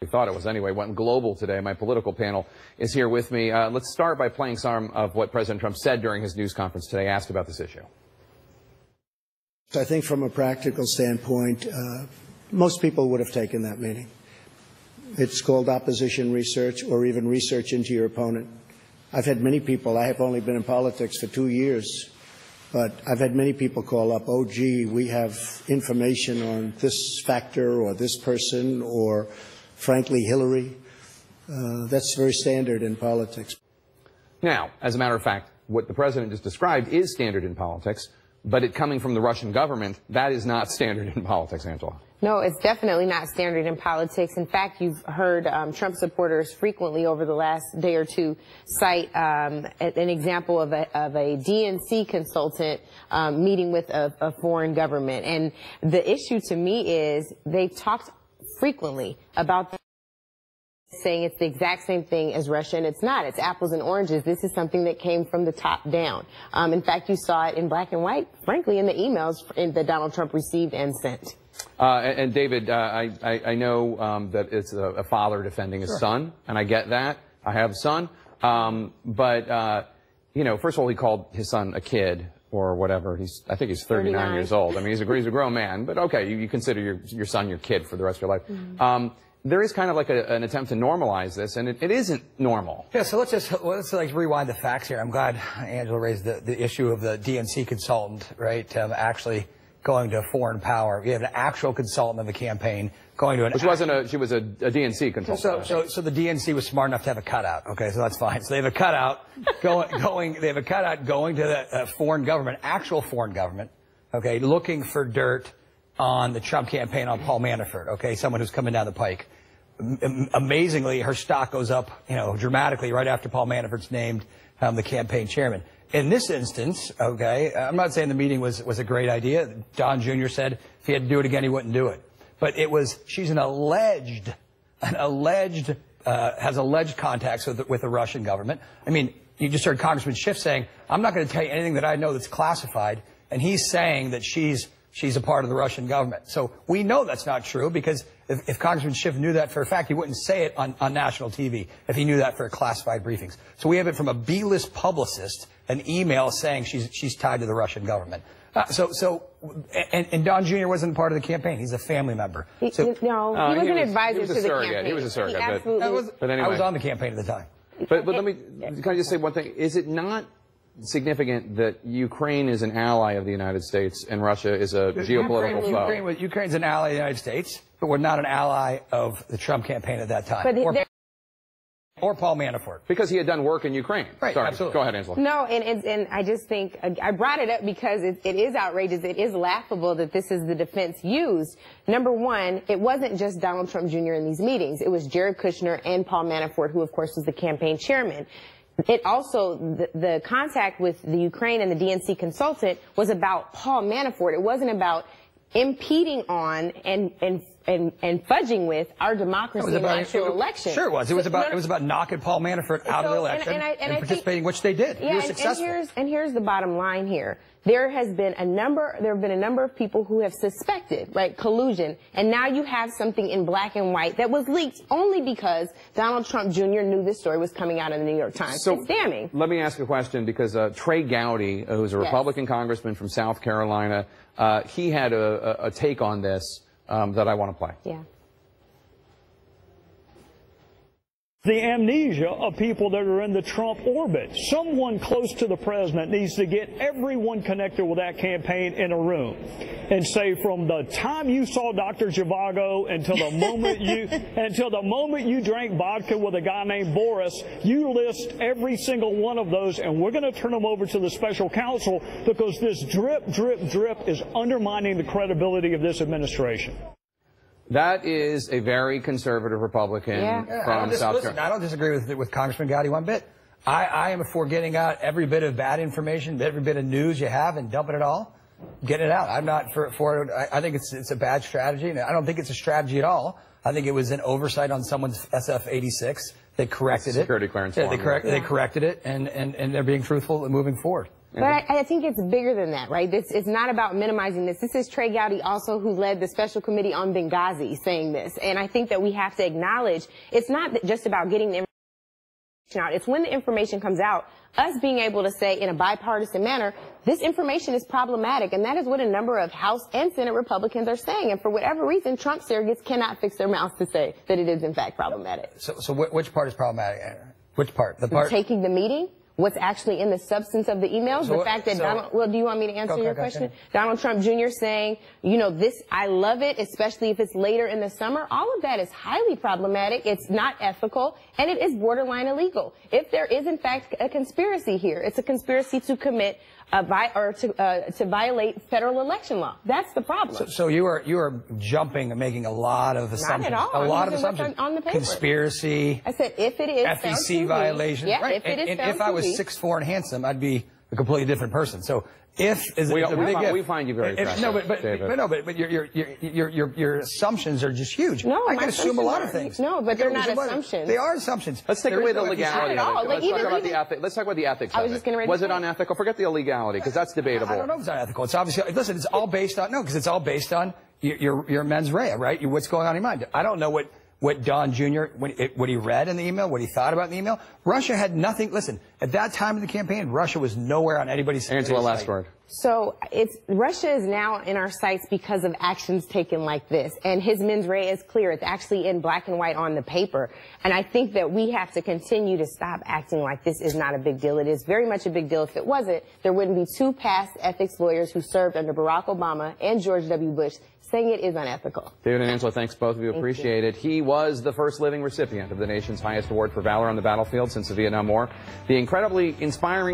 We thought it was anyway, went global today. My political panel is here with me. Let's start by playing some of what President Trump said during his news conference today, asked about this issue. I think from a practical standpoint, most people would have taken that meeting. It's called opposition research or even research into your opponent. I've had many people, I have only been in politics for 2 years, but I've had many people call up, oh, gee, we have information on this factor or this person or, frankly, Hillary. That's very standard in politics. Now, as a matter of fact, what the president just described is standard in politics, but it coming from the Russian government, that is not standard in politics, Angela. No, it's definitely not standard in politics. In fact, you've heard Trump supporters frequently over the last day or two cite an example of a DNC consultant meeting with a foreign government. And the issue to me is they've talked frequently about saying it's the exact same thing as Russia, and it's not. It's apples and oranges. This is something that came from the top down. In fact, you saw it in black and white, frankly, in the emails that Donald Trump received and sent. And David, I know that it's a father defending his son, and I get that. I have a son. But, you know, first of all, he called his son a kid or whatever. I think he's 39 years old. I mean, he's a grown man. But, okay, you consider your son your kid for the rest of your life. Mm-hmm. There is kind of like an attempt to normalize this, and it isn't normal. Yeah, so let's like rewind the facts here. I'm glad Angela raised the issue of the DNC consultant, right, actually going to a foreign power. We have an actual consultant of the campaign going to an... She was a DNC consultant. So the DNC was smart enough to have a cutout. Okay, so that's fine. So they have a cutout going to the foreign government, actual foreign government, okay, looking for dirt on the Trump campaign on Paul Manafort, okay, someone who's coming down the pike. Amazingly, her stock goes up, you know, dramatically right after Paul Manafort's named the campaign chairman. In this instance, okay, I'm not saying the meeting was a great idea. Don Jr. said if he had to do it again, he wouldn't do it. But she's has alleged contacts with the Russian government. I mean, you just heard Congressman Schiff saying, I'm not going to tell you anything that I know that's classified. And he's saying that she's a part of the Russian government. So we know that's not true because if Congressman Schiff knew that for a fact, he wouldn't say it on national TV if he knew that for classified briefings. So we have it from a B-list publicist, an email saying she's tied to the Russian government. And Don Jr. wasn't part of the campaign. He's a family member. He was an advisor to the campaign. He was a surrogate. But anyway. I was on the campaign at the time. But can I just say one thing? Is it not significant that Ukraine is an ally of the United States and Russia is a geopolitical foe? Ukraine's an ally of the United States, but we're not an ally of the Trump campaign at that time. Or Paul Manafort. Because he had done work in Ukraine. Right, sorry. Absolutely. Go ahead, Angela. No, and I just think, I brought it up because it is outrageous. It is laughable that this is the defense used. Number one, it wasn't just Donald Trump Jr. in these meetings. It was Jared Kushner and Paul Manafort, who, of course, was the campaign chairman. It also, the contact with the Ukraine and the DNC consultant was about Paul Manafort. It wasn't about impeding on and fudging with our democracy in the actual election. Sure it was. It was about knocking Paul Manafort out of the election and participating, which they did. Yeah, he was successful. And here's the bottom line here. There have been a number of people who have suspected, right, collusion, and now you have something in black and white that was leaked only because Donald Trump Jr. knew this story was coming out in the New York Times. So it's damning. Let me ask a question because Trey Gowdy, who's a Republican congressman from South Carolina, he had a take on this that I want to play. Yeah. The amnesia of people that are in the Trump orbit. Someone close to the president needs to get everyone connected with that campaign in a room and say from the time you saw Dr. Zhivago until the moment you drank vodka with a guy named Boris, you list every single one of those, and we're going to turn them over to the special counsel because this drip, drip, drip is undermining the credibility of this administration. That is a very conservative Republican from South Carolina. I don't disagree with Congressman Gowdy one bit. I am for getting out every bit of bad information, every bit of news you have, and dumping it all. Get it out. I'm not for it. I think it's a bad strategy, and I don't think it's a strategy at all. I think it was an oversight on someone's SF-86. They corrected it. Security clearance. Yeah, they corrected it, and they're being truthful and moving forward. But I think it's bigger than that, right? It's not about minimizing this. This is Trey Gowdy also who led the special committee on Benghazi saying this. And I think that we have to acknowledge it's not just about getting the information out. It's when the information comes out, us being able to say in a bipartisan manner, this information is problematic. And that is what a number of House and Senate Republicans are saying. And for whatever reason, Trump surrogates cannot fix their mouths to say that it is in fact problematic. So which part is problematic? Which part? The part taking the meeting? What's actually in the substance of the emails? The fact that well, do you want me to answer your question? Donald Trump Jr. saying, you know, this, I love it, especially if it's later in the summer. All of that is highly problematic. It's not ethical, and it is borderline illegal. If there is, in fact, a conspiracy here, it's a conspiracy to commit to violate federal election law. That's the problem. So you are jumping and making a lot of assumptions. Not at all. A lot of assumptions. On the paper. Conspiracy. I said if it is FEC violation. Yeah, right. if it is and if I was 6'4" and handsome, I'd be a completely different person. So if is we a big if. We find you very attractive. No, but your assumptions are just huge. No, I can assume a lot of things. No, but they're not assumptions. They are assumptions. Let's take away the legality. Let's talk about the ethics. I was just going to read. Was it unethical? Forget the illegality, because that's debatable. I don't know if it's unethical. It's obviously, listen, it's all based on, because it's all based on your mens rea, right? What's going on in your mind. I don't know what Don Jr., what he read in the email, what he thought about in the email. Russia had nothing. Listen, at that time of the campaign, Russia was nowhere on anybody's side. Angela, last word. So Russia is now in our sights because of actions taken like this. And his mens rea is clear. It's actually in black and white on the paper. And I think that we have to continue to stop acting like this is not a big deal. It is very much a big deal. If it wasn't, there wouldn't be two past ethics lawyers who served under Barack Obama and George W. Bush saying it is unethical. David and Angela, thanks both of you. Appreciate it. He was the first living recipient of the nation's highest award for valor on the battlefield since the Vietnam War. The incredibly inspiring